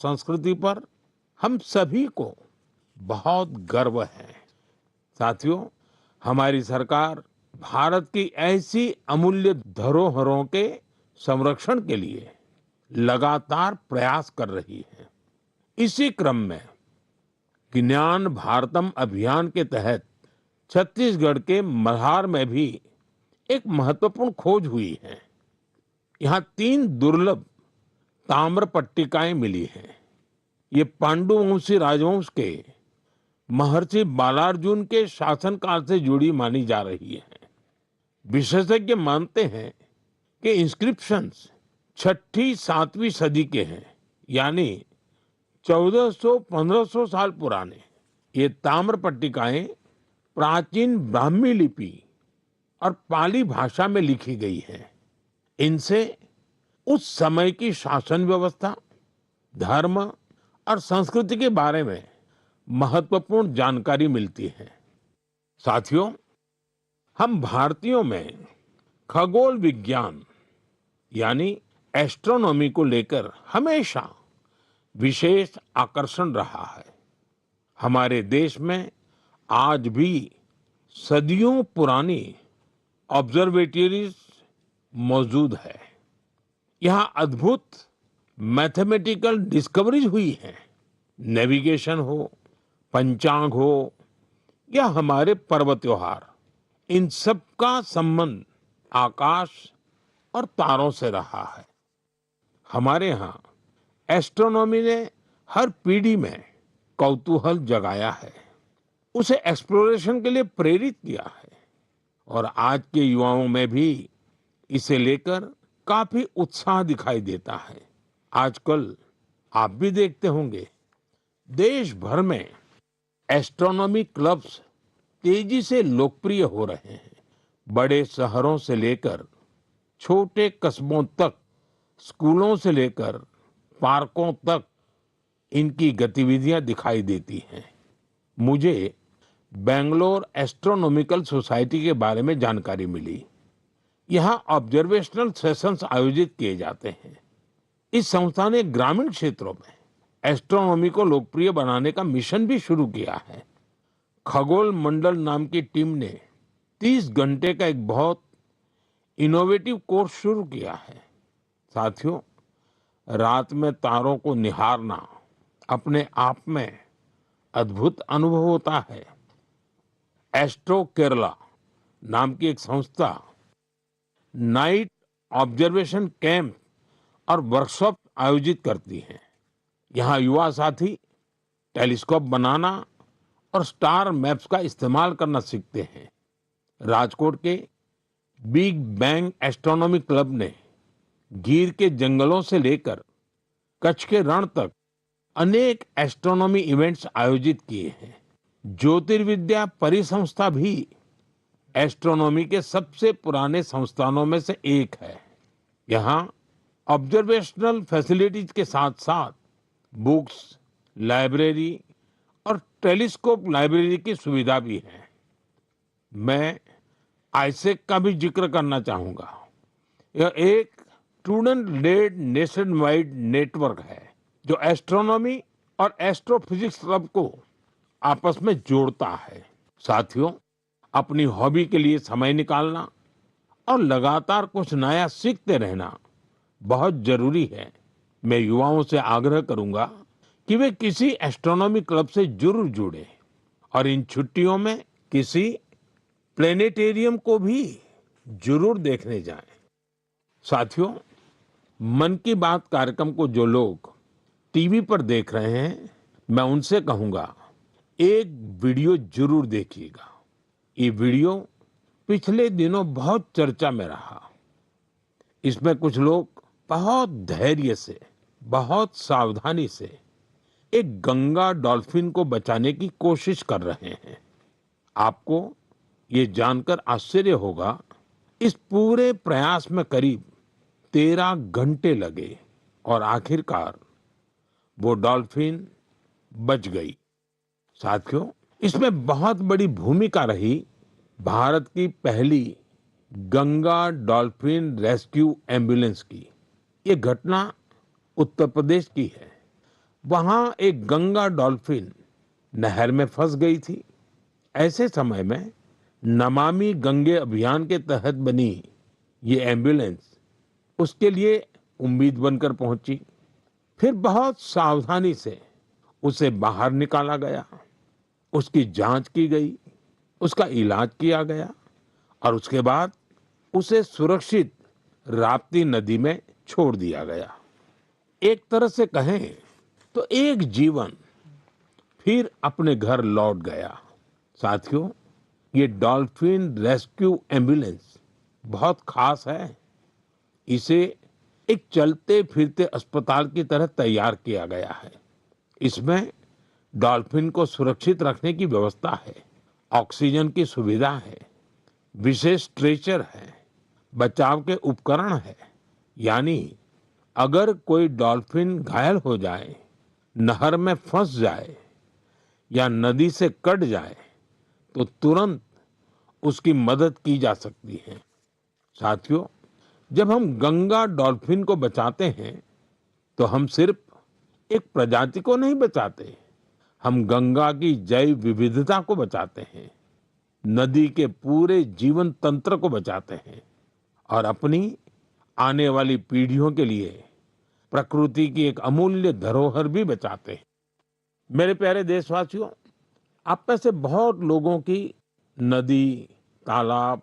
संस्कृति पर हम सभी को बहुत गर्व है। साथियों, हमारी सरकार भारत की ऐसी अमूल्य धरोहरों के संरक्षण के लिए लगातार प्रयास कर रही है। इसी क्रम में ज्ञान भारतम अभियान के तहत छत्तीसगढ़ के मल्हार में भी एक महत्वपूर्ण खोज हुई है। यहाँ 3 दुर्लभ ताम्र पट्टिकाएं मिली हैं। ये पांडुवंशी राजवंश के महर्षि बालार्जुन के शासनकाल से जुड़ी मानी जा रही है। विशेषज्ञ मानते हैं कि इंस्क्रिप्शंस 6ठी-7वीं सदी के हैं, यानी 1400-1500 साल पुराने। ये ताम्र पट्टिकाएं प्राचीन ब्राह्मी लिपि और पाली भाषा में लिखी गई है। इनसे उस समय की शासन व्यवस्था, धर्म और संस्कृति के बारे में महत्वपूर्ण जानकारी मिलती है। साथियों, हम भारतीयों में खगोल विज्ञान यानी एस्ट्रोनॉमी को लेकर हमेशा विशेष आकर्षण रहा है। हमारे देश में आज भी सदियों पुरानी ऑब्जर्वेटरीज मौजूद है। यहाँ अद्भुत मैथमेटिकल डिस्कवरीज हुई है। नेविगेशन हो, पंचांग हो या हमारे पर्व त्योहार, इन सब का संबंध आकाश और तारों से रहा है। हमारे यहाँ एस्ट्रोनॉमी ने हर पीढ़ी में कौतूहल जगाया है, उसे एक्सप्लोरेशन के लिए प्रेरित किया है और आज के युवाओं में भी इसे लेकर काफी उत्साह दिखाई देता है। आजकल आप भी देखते होंगे, देश भर में एस्ट्रोनॉमी क्लब्स तेजी से लोकप्रिय हो रहे हैं। बड़े शहरों से लेकर छोटे कस्बों तक, स्कूलों से लेकर पार्कों तक इनकी गतिविधियां दिखाई देती हैं। मुझे बेंगलोर एस्ट्रोनॉमिकल सोसाइटी के बारे में जानकारी मिली। यहाँ ऑब्जर्वेशनल सेशंस आयोजित किए जाते हैं। इस संस्था ने ग्रामीण क्षेत्रों में एस्ट्रोनॉमी को लोकप्रिय बनाने का मिशन भी शुरू किया है। खगोल मंडल नाम की टीम ने 30 घंटे का एक बहुत इनोवेटिव कोर्स शुरू किया है। साथियों, रात में तारों को निहारना अपने आप में अद्भुत अनुभव होता है। एस्ट्रो केरला नाम की एक संस्था नाइट ऑब्जर्वेशन कैंप और वर्कशॉप आयोजित करती है। यहाँ युवा साथी टेलीस्कोप बनाना और स्टार मैप्स का इस्तेमाल करना सीखते हैं। राजकोट के बिग बैंग एस्ट्रोनॉमी क्लब ने गिर के जंगलों से लेकर कच्छ के रण तक अनेक एस्ट्रोनॉमी इवेंट्स आयोजित किए हैं। ज्योतिर्विद्या परिसंस्था भी एस्ट्रोनॉमी के सबसे पुराने संस्थानों में से एक है। यहाँ ऑब्जर्वेशनल फैसिलिटीज के साथ साथ बुक्स, लाइब्रेरी और टेलीस्कोप लाइब्रेरी की सुविधा भी है। मैं आईसेक का भी जिक्र करना चाहूंगा। यह एक student led nationwide network है जो एस्ट्रोनॉमी और एस्ट्रोफिजिक्स क्लब को आपस में जोड़ता है। साथियों, अपनी हॉबी के लिए समय निकालना और लगातार कुछ नया सीखते रहना बहुत जरूरी है। मैं युवाओं से आग्रह करूंगा कि वे किसी एस्ट्रोनॉमी क्लब से जरूर जुड़े और इन छुट्टियों में किसी प्लेनेटेरियम को भी जरूर देखने जाएं। साथियों, मन की बात कार्यक्रम को जो लोग टीवी पर देख रहे हैं, मैं उनसे कहूंगा, एक वीडियो जरूर देखिएगा। ये वीडियो पिछले दिनों बहुत चर्चा में रहा। इसमें कुछ लोग बहुत धैर्य से, बहुत सावधानी से एक गंगा डॉल्फिन को बचाने की कोशिश कर रहे हैं। आपको ये जानकर आश्चर्य होगा, इस पूरे प्रयास में करीब 13 घंटे लगे और आखिरकार वो डॉल्फिन बच गई। साथियों, इसमें बहुत बड़ी भूमिका रही भारत की पहली गंगा डॉल्फिन रेस्क्यू एम्बुलेंस की। ये घटना उत्तर प्रदेश की है। वहां एक गंगा डॉल्फिन नहर में फंस गई थी। ऐसे समय में नमामि गंगे अभियान के तहत बनी ये एम्बुलेंस उसके लिए उम्मीद बनकर पहुंची। फिर बहुत सावधानी से उसे बाहर निकाला गया, उसकी जांच की गई, उसका इलाज किया गया और उसके बाद उसे सुरक्षित राप्ती नदी में छोड़ दिया गया। एक तरह से कहें तो एक जीवन फिर अपने घर लौट गया। साथियों, ये डॉल्फिन रेस्क्यू एम्बुलेंस बहुत खास है। इसे एक चलते फिरते अस्पताल की तरह तैयार किया गया है। इसमें डॉल्फिन को सुरक्षित रखने की व्यवस्था है, ऑक्सीजन की सुविधा है, विशेष स्ट्रेचर है, बचाव के उपकरण है। यानी अगर कोई डॉल्फिन घायल हो जाए, नहर में फंस जाए या नदी से कट जाए तो तुरंत उसकी मदद की जा सकती है। साथियों, जब हम गंगा डॉल्फिन को बचाते हैं तो हम सिर्फ एक प्रजाति को नहीं बचाते, हम गंगा की जैव विविधता को बचाते हैं, नदी के पूरे जीवन तंत्र को बचाते हैं और अपनी आने वाली पीढ़ियों के लिए प्रकृति की एक अमूल्य धरोहर भी बचाते हैं। मेरे प्यारे देशवासियों, आप में से बहुत लोगों की नदी, तालाब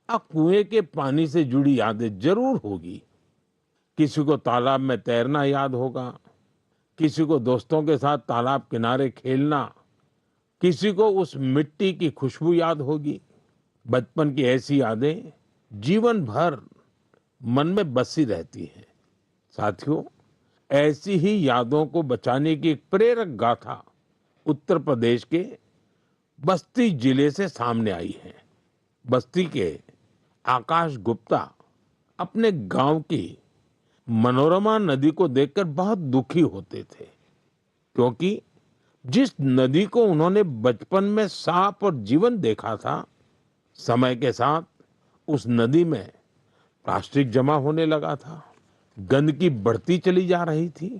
और कुएं के पानी से जुड़ी यादें जरूर होगी। किसी को तालाब में तैरना याद होगा, किसी को दोस्तों के साथ तालाब किनारे खेलना, किसी को उस मिट्टी की खुशबू याद होगी। बचपन की ऐसी यादें जीवन भर मन में बसी रहती हैं। साथियों, ऐसी ही यादों को बचाने की एक प्रेरक गाथा उत्तर प्रदेश के बस्ती जिले से सामने आई है। बस्ती के आकाश गुप्ता अपने गांव की मनोरमा नदी को देखकर बहुत दुखी होते थे, क्योंकि जिस नदी को उन्होंने बचपन में साफ और जीवन देखा था, समय के साथ उस नदी में प्लास्टिक जमा होने लगा था, गंदगी बढ़ती चली जा रही थी।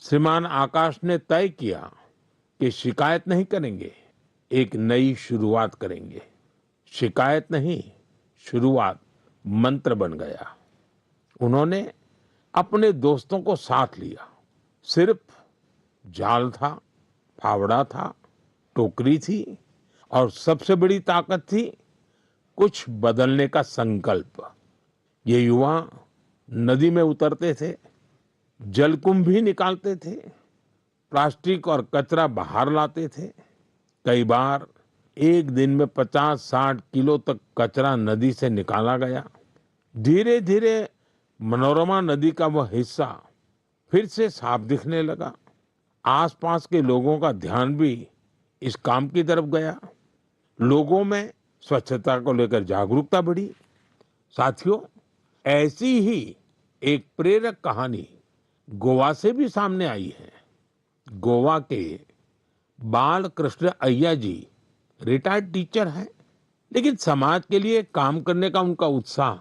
श्रीमान आकाश ने तय किया कि शिकायत नहीं करेंगे, एक नई शुरुआत करेंगे। शिकायत नहीं, शुरुआत मंत्र बन गया। उन्होंने अपने दोस्तों को साथ लिया। सिर्फ जाल था, फावड़ा था, टोकरी थी और सबसे बड़ी ताकत थी कुछ बदलने का संकल्प। ये युवा नदी में उतरते थे, जलकुंभ भी निकालते थे, प्लास्टिक और कचरा बाहर लाते थे। कई बार एक दिन में 50-60 किलो तक कचरा नदी से निकाला गया। धीरे धीरे मनोरमा नदी का वह हिस्सा फिर से साफ दिखने लगा। आसपास के लोगों का ध्यान भी इस काम की तरफ गया। लोगों में स्वच्छता को लेकर जागरूकता बढ़ी। साथियों, ऐसी ही एक प्रेरक कहानी गोवा से भी सामने आई है। गोवा के बाल कृष्ण अय्या जी रिटायर्ड टीचर हैं, लेकिन समाज के लिए काम करने का उनका उत्साह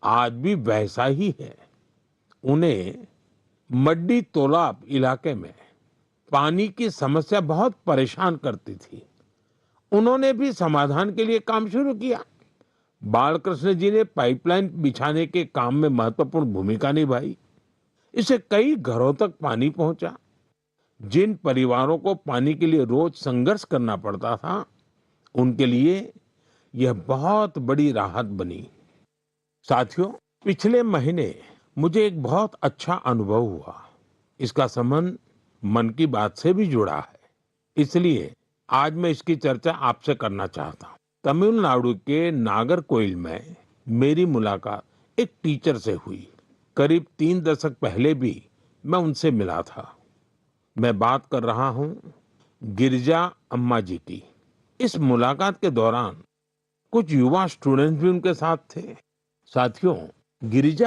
आज भी वैसा ही है। उन्हें मड्डी तोलाब इलाके में पानी की समस्या बहुत परेशान करती थी। उन्होंने भी समाधान के लिए काम शुरू किया। बालकृष्ण जी ने पाइपलाइन बिछाने के काम में महत्वपूर्ण भूमिका निभाई। इससे कई घरों तक पानी पहुंचा। जिन परिवारों को पानी के लिए रोज संघर्ष करना पड़ता था, उनके लिए यह बहुत बड़ी राहत बनी। साथियों, पिछले महीने मुझे एक बहुत अच्छा अनुभव हुआ। इसका संबंध मन की बात से भी जुड़ा है, इसलिए आज मैं इसकी चर्चा आपसे करना चाहता हूँ। तमिलनाडु के नागरकोइल में मेरी मुलाकात एक टीचर से हुई। करीब 3 दशक पहले भी मैं उनसे मिला था। मैं बात कर रहा हूँ गिरिजा अम्मा जी की। इस मुलाकात के दौरान कुछ युवा स्टूडेंट्स भी उनके साथ थे। साथियों, गिरिजा